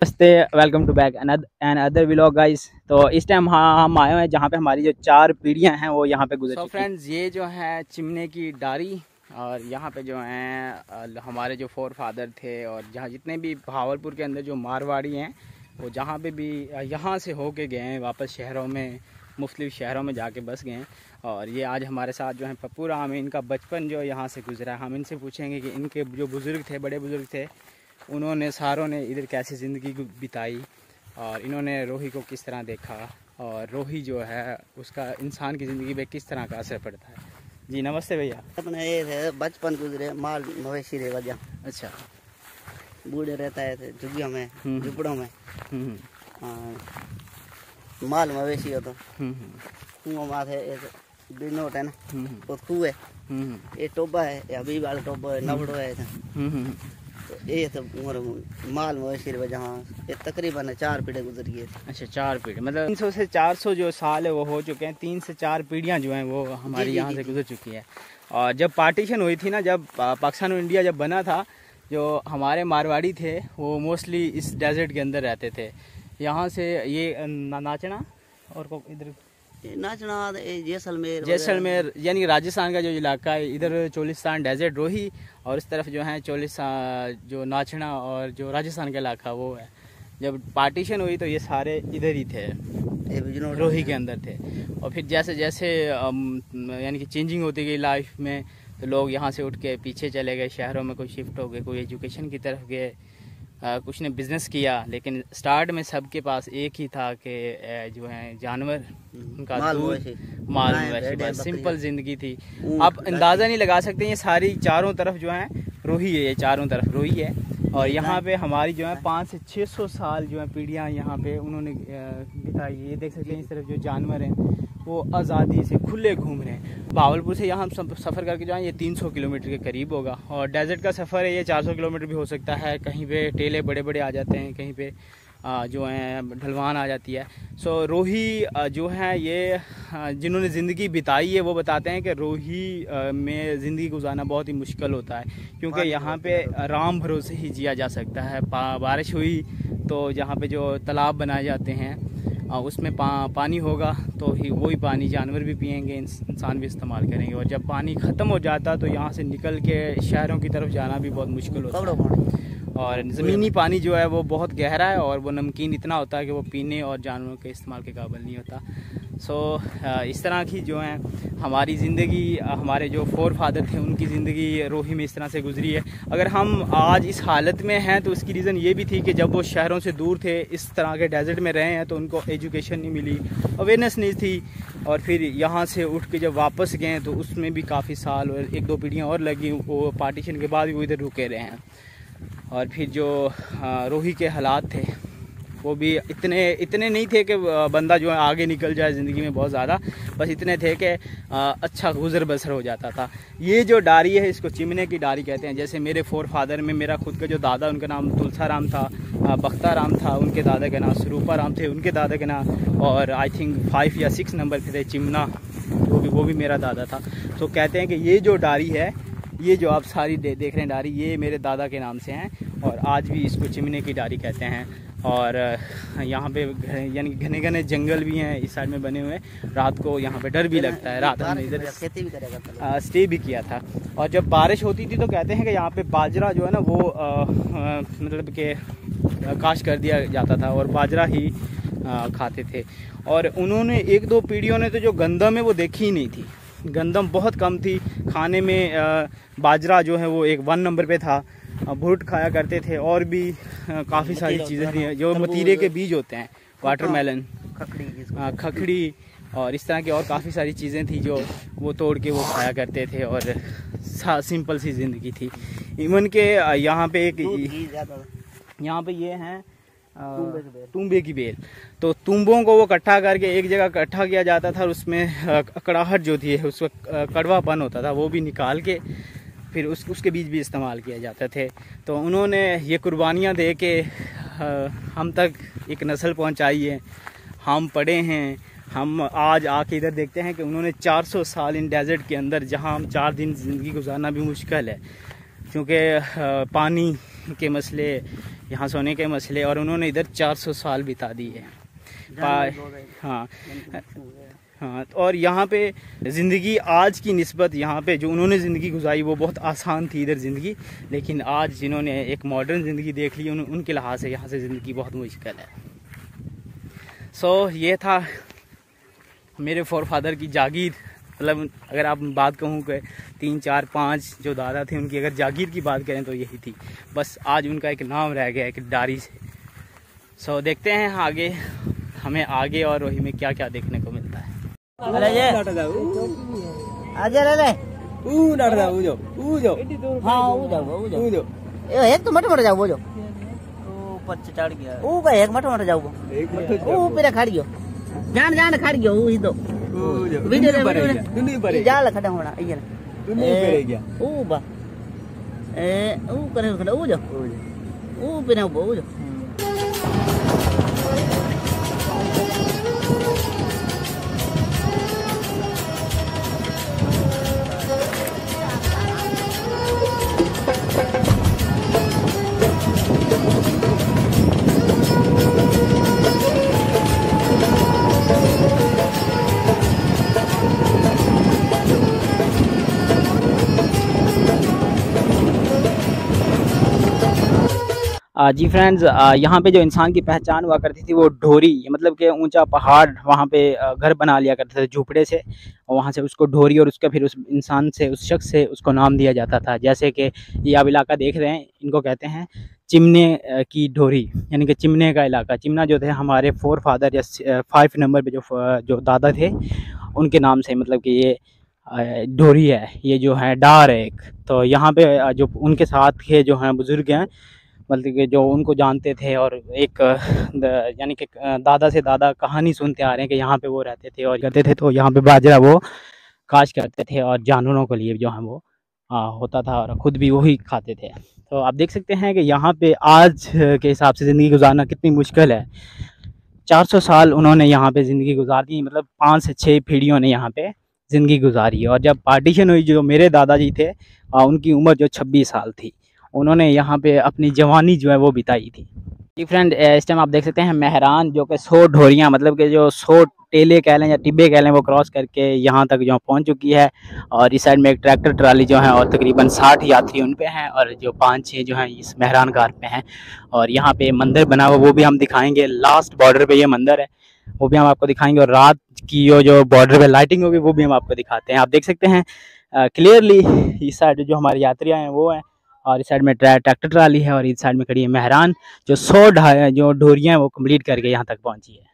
नमस्ते, welcome to back another vlog guys. तो इस टाइम हम आए हुए हैं जहाँ पे हमारी जो 4 पीढ़ियाँ हैं वो यहाँ पे गुजर चुकी हैं। फ्रेंड्स, ये जो है चिमने की डारी और यहाँ पे जो हैं हमारे जो फोर फादर थे और जहाँ जितने भी भावलपुर के अंदर जो मारवाड़ी हैं वो जहाँ पे भी यहाँ से होके गए हैं वापस शहरों में, मुख्तलिफ शहरों में जाके बस गए हैं। और ये आज हमारे साथ जो है पप्पू राम, इनका बचपन जो यहाँ से गुजरा है। हम इनसे पूछेंगे कि इनके जो बुज़ुर्ग थे, बड़े बुज़ुर्ग थे, उन्होंने सारों ने इधर कैसे ज़िंदगी बिताई और इन्होंने रोही को किस तरह देखा और रोही जो है उसका इंसान की ज़िंदगी पे किस तरह का असर पड़ता है। जी नमस्ते भैया। अपने ये थे बचपन गुजरे माल मवेशी रे वजह। अच्छा। बूढ़े रहता है थे झुग्गियों में, झुपड़ों में। माल मवेशी हो तो कुआं माथे एक बिनोट है ना, वो खूह है, ये टोबा है, ये अभी वाला टोबा है, नवड़ो है। तो ये सब माल मवेशी रे वजह ये तकरीबन 4 पीढ़ी गुजर गई। अच्छा, 4 पीढ़ी, मतलब 300 से 400 जो साल है वो हो चुके हैं। 3 से 4 पीढ़ियाँ जो हैं वो हमारी यहाँ से गुजर चुकी है। और जब पार्टीशन हुई थी ना, जब पाकिस्तान और इंडिया जब बना था, जो हमारे मारवाड़ी थे वो मोस्टली इस डेजर्ट के अंदर रहते थे। यहाँ से ये नाचना और इधर नाचना जैसलमेर यानी राजस्थान का जो इलाका है, इधर चोलिस्तान डेजर्ट रोही, और इस तरफ जो है जो नाचना और जो राजस्थान का इलाका वो है। जब पार्टीशन हुई तो ये सारे इधर ही थे, रोही के अंदर थे। और फिर जैसे जैसे यानी कि चेंजिंग होती गई लाइफ में, तो लोग यहाँ से उठ के पीछे चले गए, शहरों में कोई शिफ्ट हो गए, कोई एजुकेशन की तरफ गए, कुछ ने बिज़नेस किया। लेकिन स्टार्ट में सबके पास एक ही था कि जो है जानवर, उनका दूध, माल मवेशी, बस सिंपल ज़िंदगी थी। आप अंदाज़ा नहीं लगा सकते, ये सारी चारों तरफ जो है रोही है, ये चारों तरफ रोही है। और यहाँ पे हमारी जो है 500 से 600 साल जो है पीढ़ियाँ यहाँ पे उन्होंने बिताई। ये देख सकते हैं इस तरफ जो जानवर हैं वो आज़ादी से खुले घूम रहे हैं। भावलपुर से यहाँ हम सफ़र करके जाएँ, ये 300 किलोमीटर के करीब होगा। और डेजर्ट का सफ़र है, ये 400 किलोमीटर भी हो सकता है। कहीं पे टेले बड़े बड़े आ जाते हैं, कहीं पे जो है ढलवान आ जाती है। सो रोही जो है ये जिन्होंने ज़िंदगी बिताई है वो बताते हैं कि रोही में ज़िंदगी गुजारना बहुत ही मुश्किल होता है, क्योंकि यहाँ पे राम भरोसे ही जिया जा सकता है। बारिश हुई तो यहाँ पे जो तालाब बनाए जाते हैं उसमें पानी होगा तो ही वही पानी जानवर भी पिएंगे, इंसान भी इस्तेमाल करेंगे। और जब पानी ख़त्म हो जाता तो यहाँ से निकल के शहरों की तरफ जाना भी बहुत मुश्किल होता है। और ज़मीनी पानी जो है वो बहुत गहरा है और वो नमकीन इतना होता है कि वो पीने और जानवरों के इस्तेमाल के काबिल नहीं होता। सो इस तरह की जो है हमारी ज़िंदगी, हमारे जो फोर फादर थे उनकी ज़िंदगी रोही में इस तरह से गुजरी है। अगर हम आज इस हालत में हैं तो उसकी रीज़न ये भी थी कि जब वो शहरों से दूर थे, इस तरह के डेजर्ट में रहे हैं, तो उनको एजुकेशन नहीं मिली, अवेयरनेस नहीं थी। और फिर यहाँ से उठ के जब वापस गए तो उसमें भी काफ़ी साल और 1-2 पीढ़ियाँ और लगी, वो पार्टीशन के बाद भी वो इधर रुके रहे हैं। और फिर जो रोही के हालात थे वो भी इतने नहीं थे कि बंदा जो है आगे निकल जाए ज़िंदगी में बहुत ज़्यादा, बस इतने थे कि अच्छा गुजर बसर हो जाता था। ये जो डारी है इसको चिमने की डारी कहते हैं। जैसे मेरे फोर फादर में मेरा खुद का जो दादा, उनका नाम तुलसा राम था, बख्ता राम था, उनके दादा के नाम स्वरूपा राम थे, उनके दादा के नाम, और आई थिंक 5 या 6 नंबर पे थे चिमना, वो भी मेरा दादा था। तो कहते हैं कि ये जो डारी है, ये जो आप सारी देख रहे हैं डारी, ये मेरे दादा के नाम से हैं और आज भी इसको चिमने की डारी कहते हैं। और यहाँ पे यानी घने घने जंगल भी हैं इस साइड में बने हुए। रात को यहाँ पे डर भी लगता है, रात हमने इधर स्टे भी किया था। और जब बारिश होती थी तो कहते हैं कि यहाँ पे बाजरा जो है ना वो मतलब कि काश कर दिया जाता था और बाजरा ही खाते थे। और उन्होंने 1-2 पीढ़ियों ने तो जो गंदम है वो देखी ही नहीं थी, गंदम बहुत कम थी खाने में। बाजरा जो है वो 1 नंबर पे था, भुट्ट खाया करते थे, और भी काफ़ी सारी चीज़ें थी जो मतीरे के बीज होते हैं, वाटरमेलन, खखड़ी और इस तरह की और काफ़ी सारी चीज़ें थी जो वो तोड़ के वो खाया करते थे। और सिंपल सी ज़िंदगी थी। इवन के यहाँ पे यहाँ पे ये हैं तुम्बे की बेल, तो तुम्बों को वो इकट्ठा करके एक जगह इकट्ठा किया जाता था और उसमें कड़ाहट जो थी उसका कड़वापन होता था, वो भी निकाल के फिर उसके बीज भी इस्तेमाल किए जाते थे। तो उन्होंने ये कुर्बानियाँ दे के हम तक एक नस्ल पहुँचाई है, हम पढ़े हैं। हम आज आके इधर देखते हैं कि उन्होंने 400 साल इन डेजर्ट के अंदर, जहाँ हम 4 दिन ज़िंदगी गुजारना भी मुश्किल है क्योंकि पानी के मसले यहाँ सोने के मसले, और उन्होंने इधर 400 साल बिता दिए। हाँ हाँ। और यहाँ पे ज़िंदगी आज की निस्बत यहाँ पे जो उन्होंने ज़िंदगी गुजारी वो बहुत आसान थी इधर ज़िंदगी, लेकिन आज जिन्होंने एक मॉडर्न ज़िंदगी देख ली उनके लिहाज से यहाँ से ज़िंदगी बहुत मुश्किल है। ये था मेरे फोर फादर की जागीर। मतलब अगर आप बात कहूँ कि 3 4 5 जो दादा थे उनकी अगर जागीर की बात करें तो यही थी, बस आज उनका एक नाम रह गया एक डायरी से। देखते हैं आगे हमें आगे और वही में क्या क्या देखने को मिलता है। अरे ये आजा ले ले हाँ एक तो मट जाओ वो जो ऊपर चढ़ गया वो एक मट जाओ वो ऊपर खड़ गयो जान खड़ गयो वो ही तो वीडियो जाल खड़ा होना ये ओ बा ओ करे खड़ा वो जो ओ बिना वो जो जी फ्रेंड्स, यहाँ पे जो इंसान की पहचान हुआ करती थी वो ढोरी, मतलब कि ऊंचा पहाड़, वहाँ पे घर बना लिया करते थे झूपड़े से, और वहाँ से उसको ढोरी, और उसका फिर उस इंसान से उस शख्स से उसको नाम दिया जाता था। जैसे कि ये आप इलाका देख रहे हैं, इनको कहते हैं चिमने की ढोरी, यानी कि चिमने का इलाका। चिमना जो थे हमारे फोर फादर या 5 नंबर पे जो दादा थे उनके नाम से, मतलब कि ये ढोरी है, ये जो है डार है एक। तो यहाँ पे जो उनके साथ के जो हैं बुज़ुर्ग हैं, मतलब कि जो उनको जानते थे, और एक यानी कि दादा से दादा कहानी सुनते आ रहे हैं कि यहाँ पे वो रहते थे और करते थे। तो यहाँ पे बाजरा वो काश करते थे और जानवरों के लिए जो है वो होता था, और ख़ुद भी वही खाते थे। तो आप देख सकते हैं कि यहाँ पे आज के हिसाब से ज़िंदगी गुजारना कितनी मुश्किल है। 400 साल उन्होंने यहाँ पे ज़िंदगी गुजार दी, मतलब 5 से 6 पीढ़ियों ने यहाँ पे ज़िंदगी गुजारी। और जब पार्टीशन हुई, जो मेरे दादाजी थे उनकी उम्र जो 26 साल थी, उन्होंने यहाँ पे अपनी जवानी जो है वो बिताई थी। जी फ्रेंड, इस टाइम आप देख सकते हैं मेहरान जो कि 100 ढोरियाँ, मतलब कि जो 100 टेले कह लें या टिब्बे कह लें, वो क्रॉस करके यहाँ तक जो पहुँच चुकी है। और इस साइड में एक ट्रैक्टर ट्राली जो है, और तकरीबन 60 यात्री उन पे हैं, और जो 5-6 जो हैं इस मेहरान घाट पे हैं। और यहाँ पे मंदिर बना हुआ वो भी हम दिखाएंगे, लास्ट बॉर्डर पे ये मंदिर है, वो भी हम आपको दिखाएंगे। और रात की जो बॉर्डर पे लाइटिंग होगी वो भी हम आपको दिखाते हैं। आप देख सकते हैं क्लियरली इस साइड जो हमारे यात्रियाँ हैं वो हैं, और इस साइड में ट्रैक्टर ट्राली है, और इस साइड में खड़ी है मेहरान जो 100 जो ढोरियाँ हैं वो कंप्लीट करके यहाँ तक पहुँची है।